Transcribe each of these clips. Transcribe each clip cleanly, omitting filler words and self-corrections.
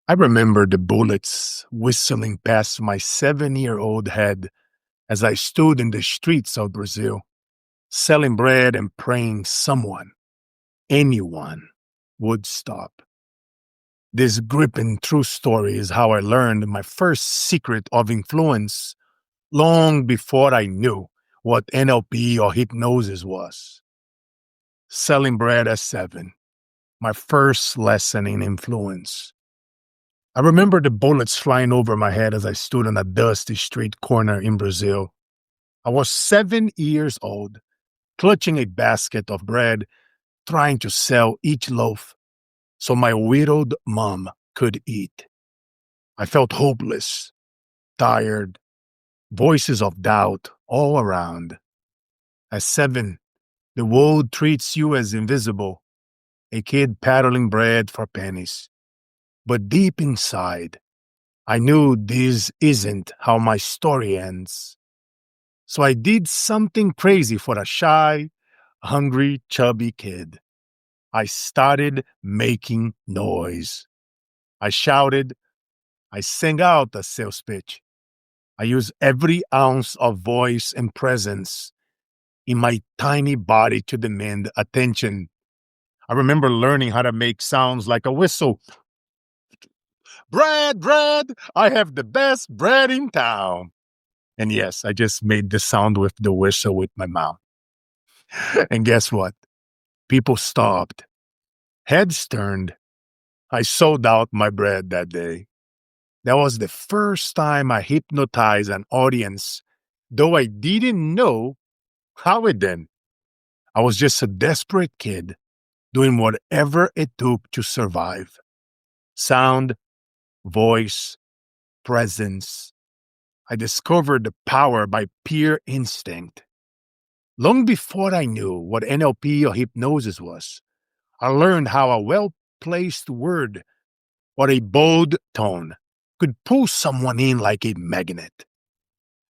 I remember the bullets whistling past my 7-year-old head as I stood in the streets of Brazil, selling bread and praying someone, anyone, would stop. This gripping true story is how I learned my first secret of influence long before I knew what NLP or hypnosis was. Selling bread at 7, my first lesson in influence. I remember the bullets flying over my head as I stood on a dusty street corner in Brazil. I was 7 years old, clutching a basket of bread, trying to sell each loaf so my widowed mom could eat. I felt hopeless, tired, voices of doubt all around. At 7, the world treats you as invisible, a kid peddling bread for pennies. But deep inside, I knew this isn't how my story ends. So I did something crazy for a shy, hungry, chubby kid. I started making noise. I shouted. I sang out a sales pitch. I used every ounce of voice and presence in my tiny body to demand attention. I remember learning how to make sounds like a whistle. Bread, bread, I have the best bread in town. And yes, I just made the sound with the whistle with my mouth. And guess what? People stopped. Heads turned. I sold out my bread that day. That was the first time I hypnotized an audience, though I didn't know how it then. I was just a desperate kid doing whatever it took to survive. Sound, voice, presence. I discovered the power by pure instinct. Long before I knew what NLP or hypnosis was, I learned how a well placed word or a bold tone could pull someone in like a magnet.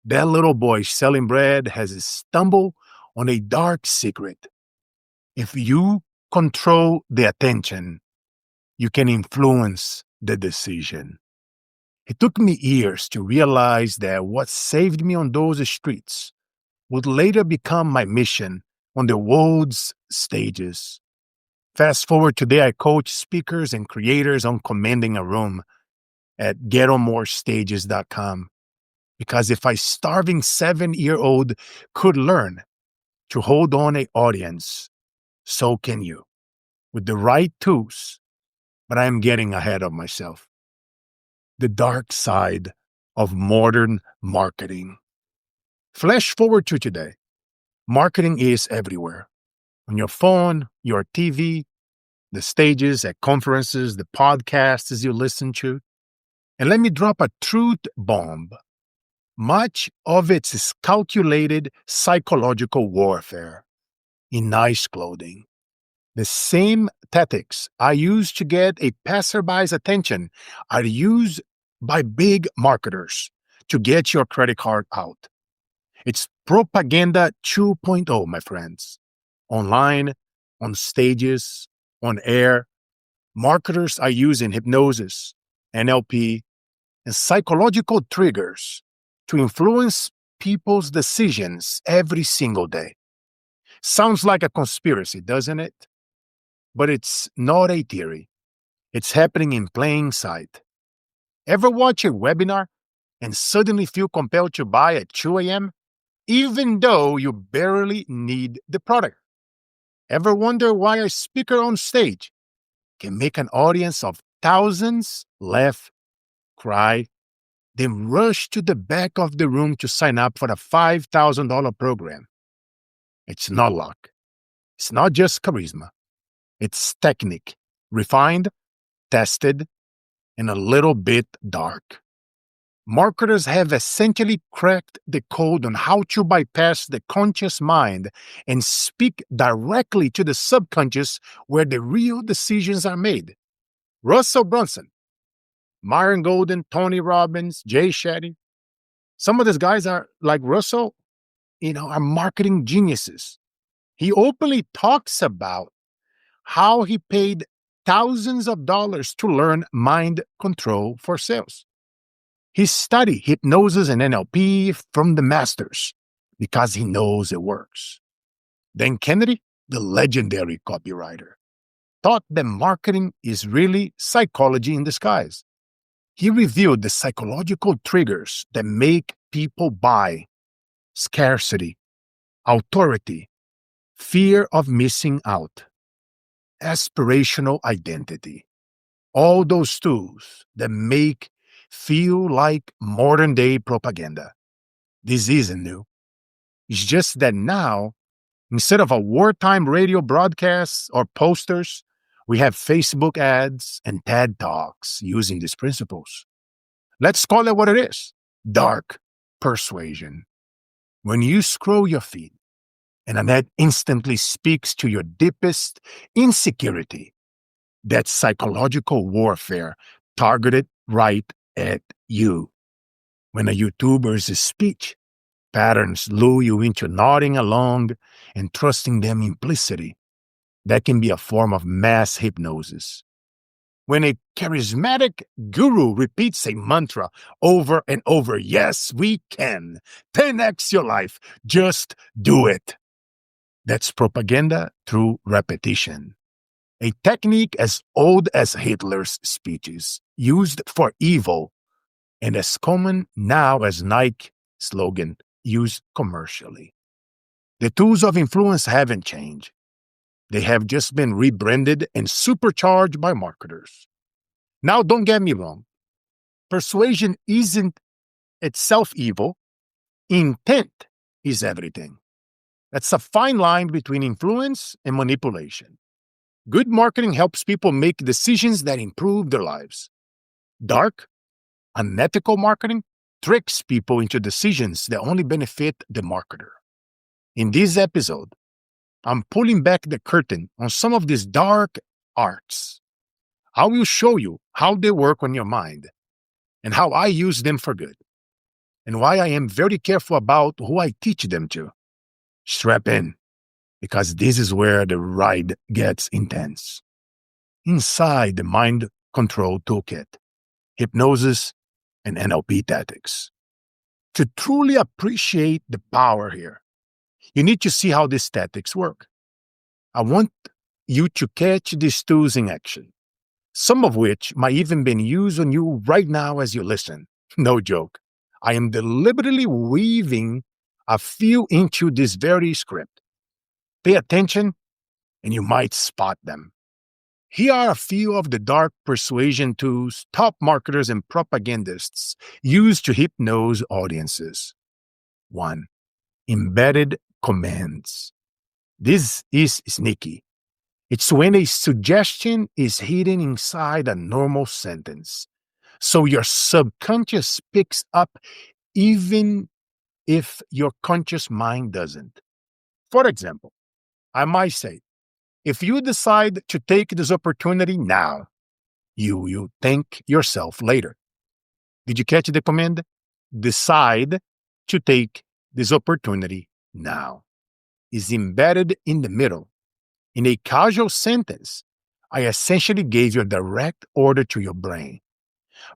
That little boy selling bread has stumbled on a dark secret. If you control the attention, you can influence the decision. It took me years to realize that what saved me on those streets would later become my mission on the world's stages. Fast forward today, I coach speakers and creators on commanding a room at getOnMoreStages.com. Because if a starving 7-year-old could learn to hold on an audience, so can you, with the right tools. But I am getting ahead of myself. The dark side of modern marketing. Flash forward to today. Marketing is everywhere. On your phone, your TV, the stages at conferences, the podcasts you listen to. And let me drop a truth bomb. Much of it is calculated psychological warfare in nice clothing. The same tactics I use to get a passerby's attention are used by big marketers to get your credit card out. It's propaganda 2.0, my friends. Online, on stages, on air, marketers are using hypnosis, NLP, and psychological triggers to influence people's decisions every single day. Sounds like a conspiracy, doesn't it? But it's not a theory. It's happening in plain sight. Ever watch a webinar and suddenly feel compelled to buy at 2 a.m., even though you barely need the product? Ever wonder why a speaker on stage can make an audience of thousands laugh, cry, then rush to the back of the room to sign up for a $5,000 program? It's not luck. It's not just charisma. It's technique, refined, tested, and a little bit dark. Marketers have essentially cracked the code on how to bypass the conscious mind and speak directly to the subconscious where the real decisions are made. Russell Brunson, Myron Golden, Tony Robbins, Jay Shetty. Some of these guys are like Russell, are marketing geniuses. He openly talks about how he paid thousands of dollars to learn mind control for sales. He studied hypnosis and NLP from the masters because he knows it works. Then Kennedy, the legendary copywriter, thought that marketing is really psychology in disguise. He revealed the psychological triggers that make people buy: scarcity, authority, fear of missing out, aspirational identity. All those tools that make feel like modern day propaganda. This isn't new. It's just that now, instead of a wartime radio broadcasts or posters, we have Facebook ads and TED Talks using these principles. Let's call it what it is: dark persuasion. When you scroll your feed and an ad instantly speaks to your deepest insecurity, that's psychological warfare targeted right at you. When a YouTuber's speech patterns lure you into nodding along and trusting them implicitly, that can be a form of mass hypnosis. When a charismatic guru repeats a mantra over and over: yes, we can 10x your life, just do it. That's propaganda through repetition. A technique as old as Hitler's speeches, used for evil, and as common now as Nike slogan used commercially. The tools of influence haven't changed. They have just been rebranded and supercharged by marketers. Now, don't get me wrong. Persuasion isn't itself evil. Intent is everything. That's a fine line between influence and manipulation. Good marketing helps people make decisions that improve their lives. Dark, unethical marketing tricks people into decisions that only benefit the marketer. In this episode, I'm pulling back the curtain on some of these dark arts. I will show you how they work on your mind and how I use them for good, and why I am very careful about who I teach them to. Strap in, because this is where the ride gets intense. Inside the Mind Control Toolkit, Hypnosis and NLP Tactics. To truly appreciate the power here, you need to see how these tactics work. I want you to catch these tools in action, some of which might even be used on you right now as you listen. No joke. I am deliberately weaving a few into this very script. Pay attention, and you might spot them. Here are a few of the dark persuasion tools top marketers and propagandists use to hypnose audiences. 1. Embedded commands. This is sneaky. It's when a suggestion is hidden inside a normal sentence, so your subconscious picks up even if your conscious mind doesn't. For example, I might say, if you decide to take this opportunity now, you will thank yourself later. Did you catch the command? Decide to take this opportunity now. Is embedded in the middle. In a casual sentence, I essentially gave you a direct order to your brain.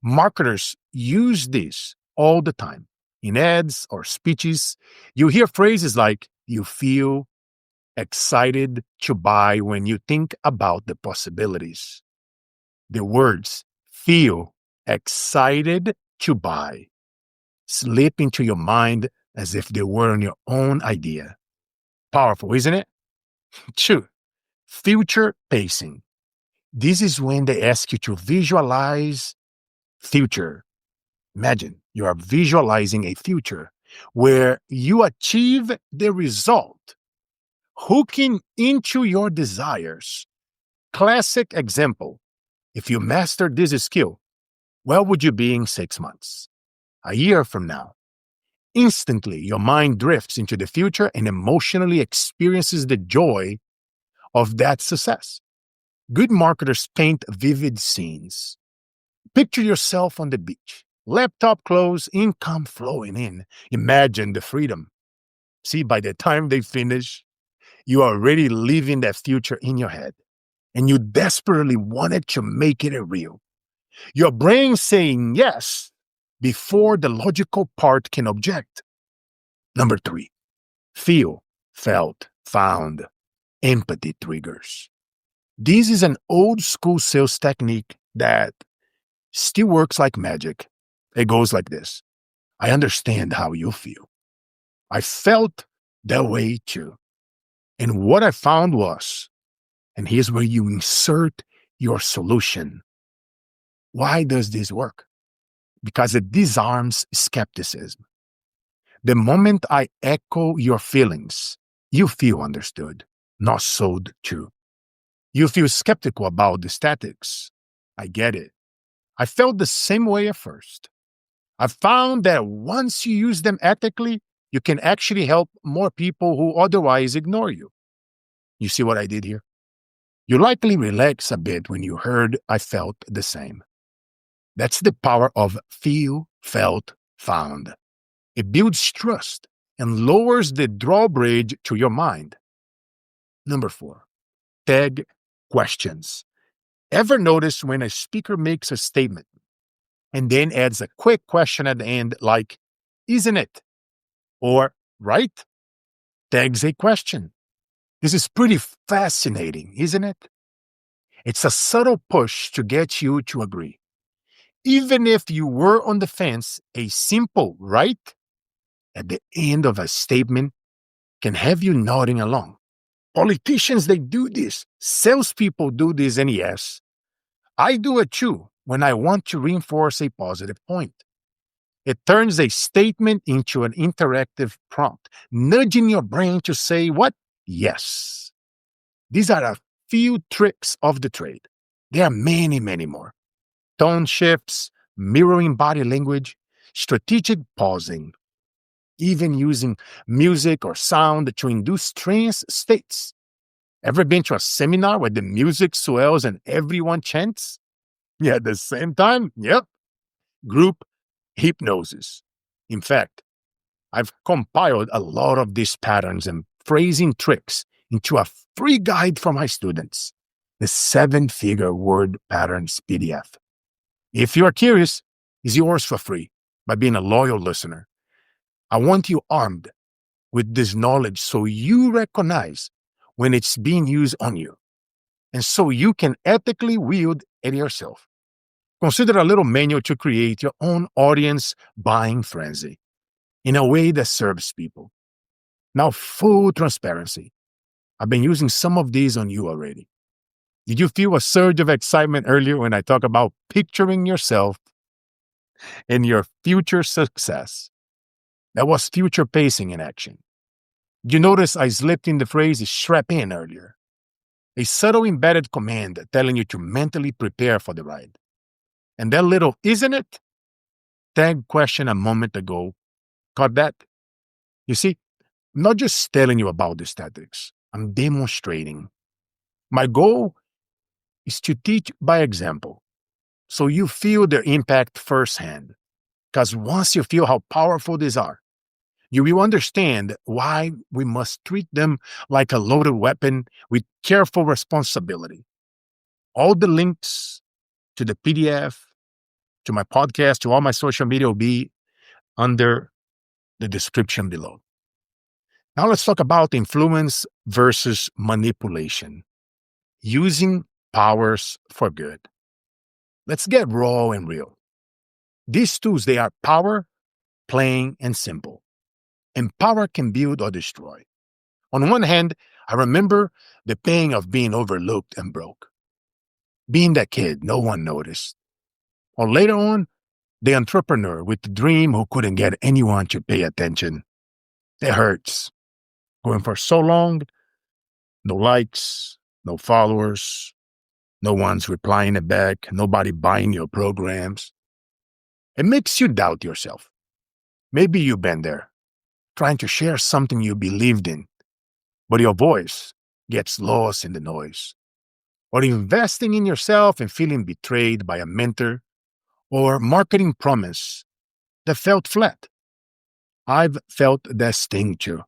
Marketers use this all the time. In ads or speeches, you hear phrases like, you feel excited to buy when you think about the possibilities. The words feel excited to buy slip into your mind as if they were on your own idea. Powerful, isn't it? 2. Future pacing. This is when they ask you to visualize future. Imagine you are visualizing a future where you achieve the result, hooking into your desires. Classic example. If you master this skill, where would you be in 6 months? A year from now? Instantly, your mind drifts into the future and emotionally experiences the joy of that success. Good marketers paint vivid scenes. Picture yourself on the beach, laptop closed, income flowing in. Imagine the freedom. See, by the time they finish, you are already living that future in your head. and you desperately wanted to make it real. Your brain saying yes before the logical part can object. Number 3, feel, felt, found, empathy triggers. This is an old school sales technique that still works like magic. It goes like this. I understand how you feel. I felt that way too. And what I found was, and here's where you insert your solution. Why does this work? Because it disarms skepticism. The moment I echo your feelings, you feel understood, not sold to. You feel skeptical about the statics. I get it. I felt the same way at first. I found that once you use them ethically, you can actually help more people who otherwise ignore you. You see what I did here? You likely relax a bit when you heard I felt the same. That's the power of feel, felt, found. It builds trust and lowers the drawbridge to your mind. Number 4, tag questions. Ever notice when a speaker makes a statement and then adds a quick question at the end like, isn't it? Or, right? Tags a question. This is pretty fascinating, isn't it? It's a subtle push to get you to agree. Even if you were on the fence, a simple right at the end of a statement can have you nodding along. Politicians, they do this. Salespeople do this, and yes, I do it too when I want to reinforce a positive point. It turns a statement into an interactive prompt, nudging your brain to say what? Yes. These are a few tricks of the trade. There are many, many more. Tone shifts, mirroring body language, strategic pausing, even using music or sound to induce trance states. Ever been to a seminar where the music swells and everyone chants? Yeah, at the same time? Yep. Group hypnosis. In fact, I've compiled a lot of these patterns and phrasing tricks into a free guide for my students, the 7-Figure Word Patterns PDF. If you are curious, it's yours for free by being a loyal listener. I want you armed with this knowledge so you recognize when it's being used on you, and so you can ethically wield it yourself. Consider a little manual to create your own audience buying frenzy in a way that serves people. Now, full transparency. I've been using some of these on you already. Did you feel a surge of excitement earlier when I talk about picturing yourself and your future success? That was future pacing in action. You notice I slipped in the phrase strap in earlier. A subtle embedded command telling you to mentally prepare for the ride. And that little isn't it tag question a moment ago, caught that? You see, I'm not just telling you about the statics. I'm demonstrating. My goal is to teach by example, so you feel their impact firsthand. Because once you feel how powerful these are, you will understand why we must treat them like a loaded weapon with careful responsibility. All the links to the PDF, to my podcast, to all my social media will be under the description below. Now let's talk about influence versus manipulation. Using powers for good. Let's get raw and real. These tools, they are power, plain, and simple. And power can build or destroy. On one hand, I remember the pain of being overlooked and broke. Being that kid no one noticed. Or later on, the entrepreneur with the dream who couldn't get anyone to pay attention. It hurts. Going for so long, no likes, no followers, no one's replying it back, nobody buying your programs. It makes you doubt yourself. Maybe you've been there, trying to share something you believed in, but your voice gets lost in the noise. Or investing in yourself and feeling betrayed by a mentor or marketing promise that felt flat. I've felt that sting too.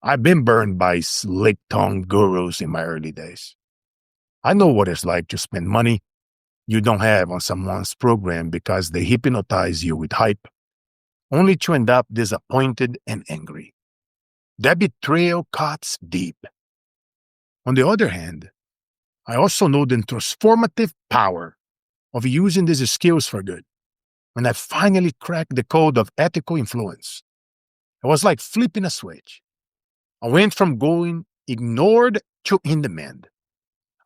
I've been burned by slick-tongued gurus in my early days. I know what it's like to spend money you don't have on someone's program because they hypnotize you with hype, only to end up disappointed and angry. That betrayal cuts deep. On the other hand, I also know the transformative power of using these skills for good. When I finally cracked the code of ethical influence, it was like flipping a switch. I went from going ignored to in demand.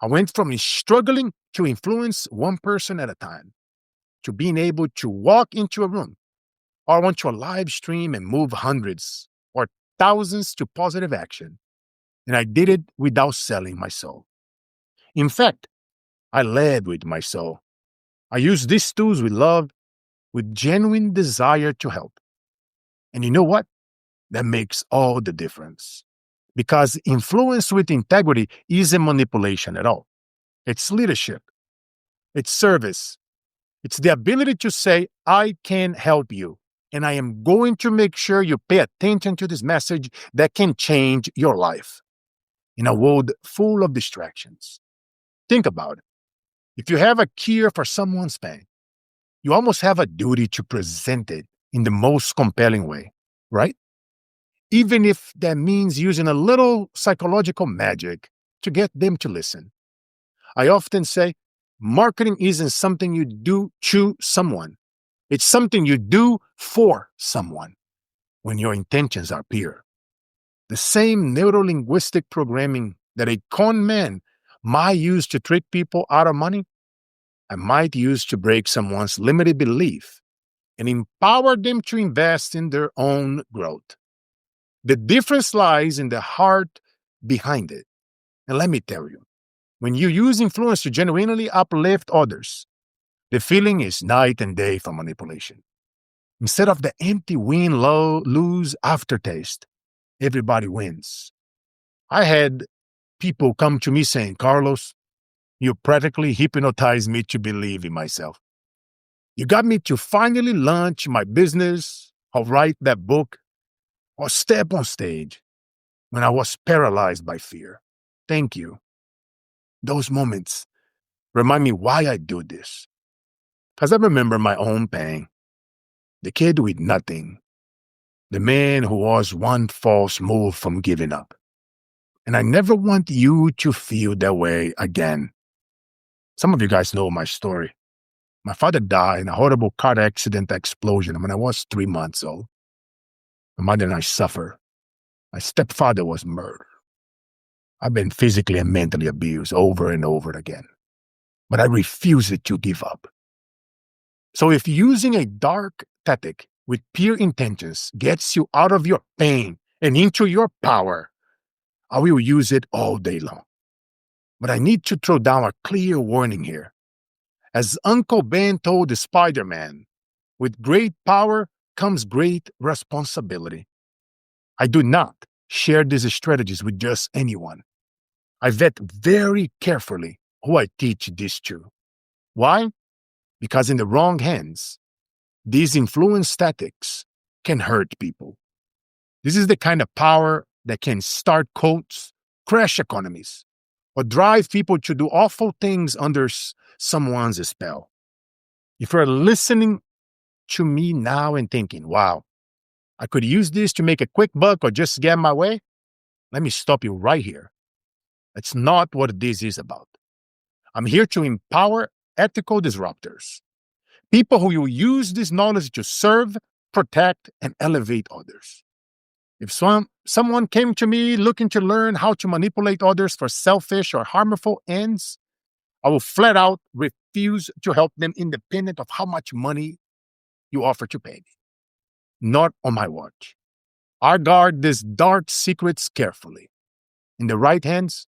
I went from struggling to influence one person at a time, to being able to walk into a room or onto a live stream and move hundreds or thousands to positive action. And I did it without selling my soul. In fact, I led with my soul. I used these tools with love, with genuine desire to help. And you know what? That makes all the difference. Because influence with integrity isn't manipulation at all. It's leadership, it's service, it's the ability to say, I can help you. And I am going to make sure you pay attention to this message that can change your life in a world full of distractions. Think about it. If you have a cure for someone's pain, you almost have a duty to present it in the most compelling way, right? Even if that means using a little psychological magic to get them to listen. I often say, marketing isn't something you do to someone. It's something you do for someone when your intentions are pure. The same neurolinguistic programming that a con man might use to trick people out of money, I might use to break someone's limited belief and empower them to invest in their own growth. The difference lies in the heart behind it. And let me tell you, when you use influence to genuinely uplift others, the feeling is night and day from manipulation. Instead of the empty win lose aftertaste, everybody wins. I had people come to me saying, Carlos, you practically hypnotized me to believe in myself. You got me to finally launch my business or write that book or step on stage when I was paralyzed by fear. Thank you. Those moments remind me why I do this. Because I remember my own pain. The kid with nothing. The man who was one false move from giving up. And I never want you to feel that way again. Some of you guys know my story. My father died in a horrible car accident explosion when I was 3 months old. My mother and I suffered. My stepfather was murdered. I've been physically and mentally abused over and over again. But I refuse to give up. So if using a dark tactic with pure intentions gets you out of your pain and into your power, I will use it all day long. But I need to throw down a clear warning here. As Uncle Ben told the Spider-Man, with great power comes great responsibility. I do not share these strategies with just anyone. I vet very carefully who I teach this to. Why? Because in the wrong hands, these influence tactics can hurt people. This is the kind of power that can start cults, crash economies, or drive people to do awful things under someone's spell. If you're listening to me now and thinking, wow, I could use this to make a quick buck or just get my way, let me stop you right here. That's not what this is about. I'm here to empower ethical disruptors, people who will use this knowledge to serve, protect, and elevate others. If someone came to me looking to learn how to manipulate others for selfish or harmful ends, I will flat out refuse to help them independent of how much money you offer to pay me. Not on my watch. I guard these dark secrets carefully. In the right hands,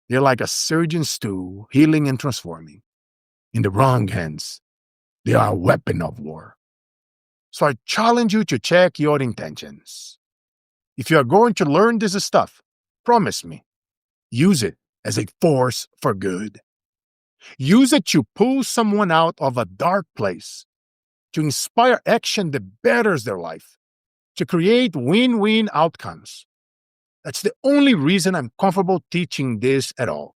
they're like a surgeon's tool, healing and transforming. In the wrong hands, they are a weapon of war. So I challenge you to check your intentions. If you are going to learn this stuff, promise me, use it as a force for good. Use it to pull someone out of a dark place, to inspire action that betters their life, to create win-win outcomes. That's the only reason I'm comfortable teaching this at all.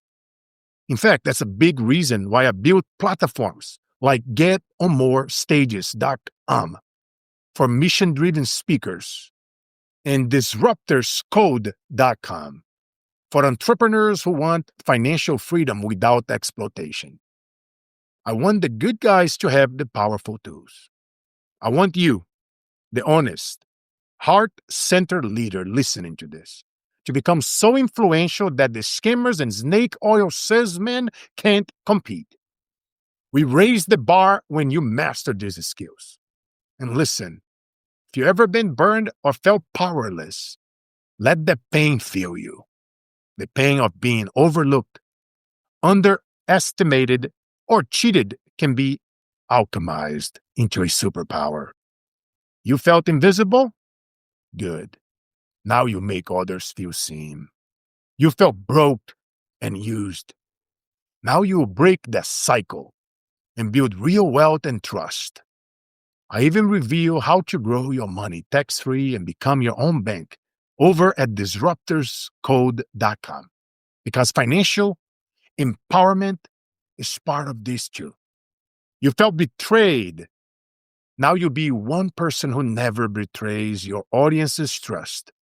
In fact, that's a big reason why I built platforms like GetOnMoreStages.com for mission-driven speakers and DisruptorsCode.com for entrepreneurs who want financial freedom without exploitation. I want the good guys to have the powerful tools. I want you, the honest, heart-centered leader listening to this, to become so influential that the scammers and snake oil salesmen can't compete. We raise the bar when you master these skills. And listen, if you've ever been burned or felt powerless, let the pain feel you. The pain of being overlooked, underestimated, or cheated can be alchemized into a superpower. You felt invisible? Good. Now you make others feel seen. You felt broke and used. Now you break the cycle and build real wealth and trust. I even reveal how to grow your money tax-free and become your own bank over at DisruptorsCode.com. Because financial empowerment is part of this too. You felt betrayed. Now you be one person who never betrays your audience's trust,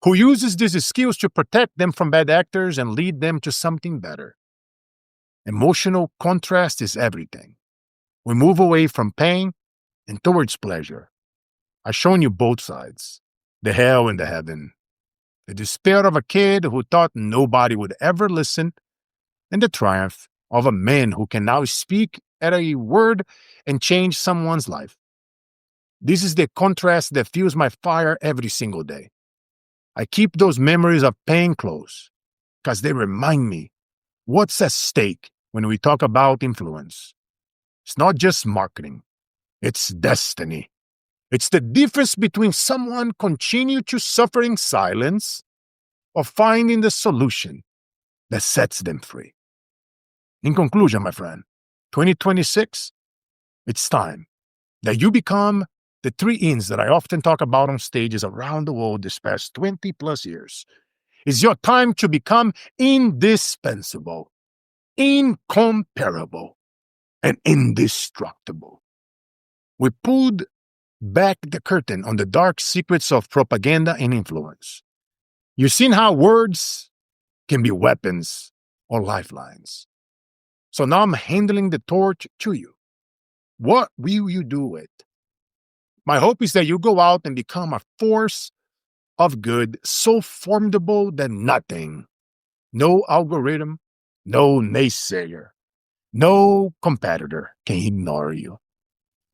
who uses these skills to protect them from bad actors and lead them to something better. Emotional contrast is everything. We move away from pain and towards pleasure. I've shown you both sides, the hell and the heaven, the despair of a kid who thought nobody would ever listen, and the triumph of a man who can now speak at a word and change someone's life. This is the contrast that fuels my fire every single day. I keep those memories of pain close because they remind me what's at stake when we talk about influence. It's not just marketing. It's destiny. It's the difference between someone continue to suffer in silence or finding the solution that sets them free. In conclusion, my friend, 2026, it's time that you become the 3 Ins that I often talk about on stages around the world this past 20 plus years. It's your time to become indispensable, incomparable, and indestructible. We pulled back the curtain on the dark secrets of propaganda and influence. You've seen how words can be weapons or lifelines. So now I'm handling the torch to you. What will you do with it? My hope is that you go out and become a force of good so formidable that nothing, no algorithm, no naysayer, no competitor can ignore you.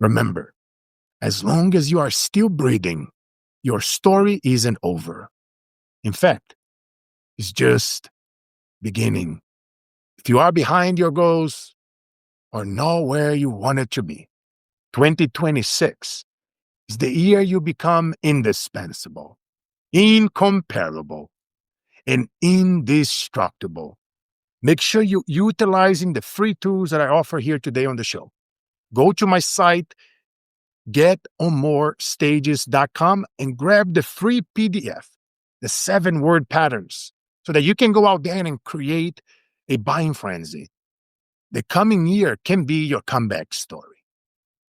Remember, as long as you are still breathing, your story isn't over. In fact, it's just beginning. If you are behind your goals or not where you wanted to be, 2026 is the year you become indispensable, incomparable, and indestructible. Make sure you're utilizing the free tools that I offer here today on the show. Go to my site, GetOnMoreStages.com, and grab the free PDF, the 7-word patterns, so that you can go out there and create a buying frenzy. The coming year can be your comeback story.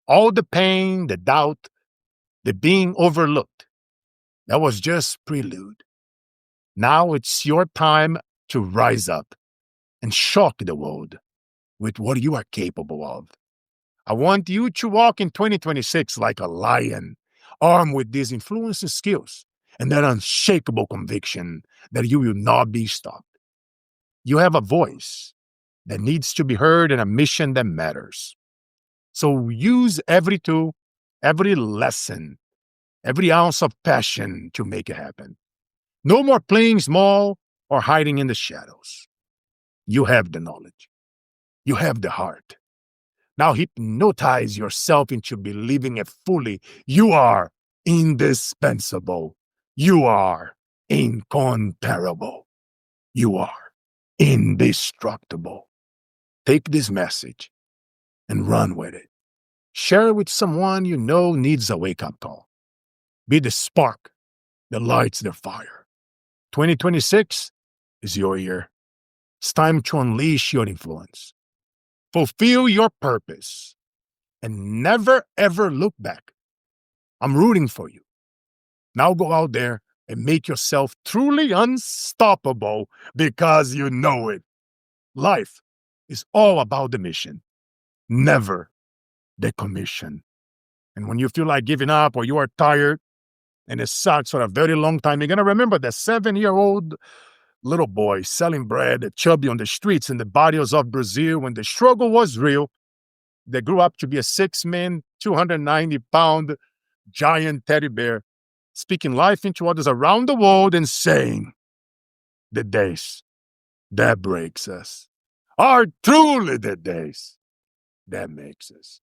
All the pain, the doubt, the being overlooked, that was just prelude. Now it's your time to rise up and shock the world with what you are capable of. I want you to walk in 2026 like a lion, armed with these influencing skills and that unshakable conviction that you will not be stopped. You have a voice that needs to be heard and a mission that matters. So use every tool, every lesson, every ounce of passion to make it happen. No more playing small or hiding in the shadows. You have the knowledge. You have the heart. Now hypnotize yourself into believing it fully. You are indispensable. You are incomparable. You are indestructible. Take this message and run with it. Share it with someone you know needs a wake-up call. Be the spark that lights their fire. 2026 is your year. It's time to unleash your influence, fulfill your purpose, and never ever look back. I'm rooting for you. Now go out there and make yourself truly unstoppable because you know it. Life is all about the mission, never the commission. And when you feel like giving up or you are tired and it sucks for a very long time, you're going to remember that 7-year-old little boy selling bread, chubby on the streets in the barrios of Brazil when the struggle was real. They grew up to be a 6-man, 290-pound giant teddy bear, speaking life into others around the world and saying, the days that breaks us are truly the days that makes us.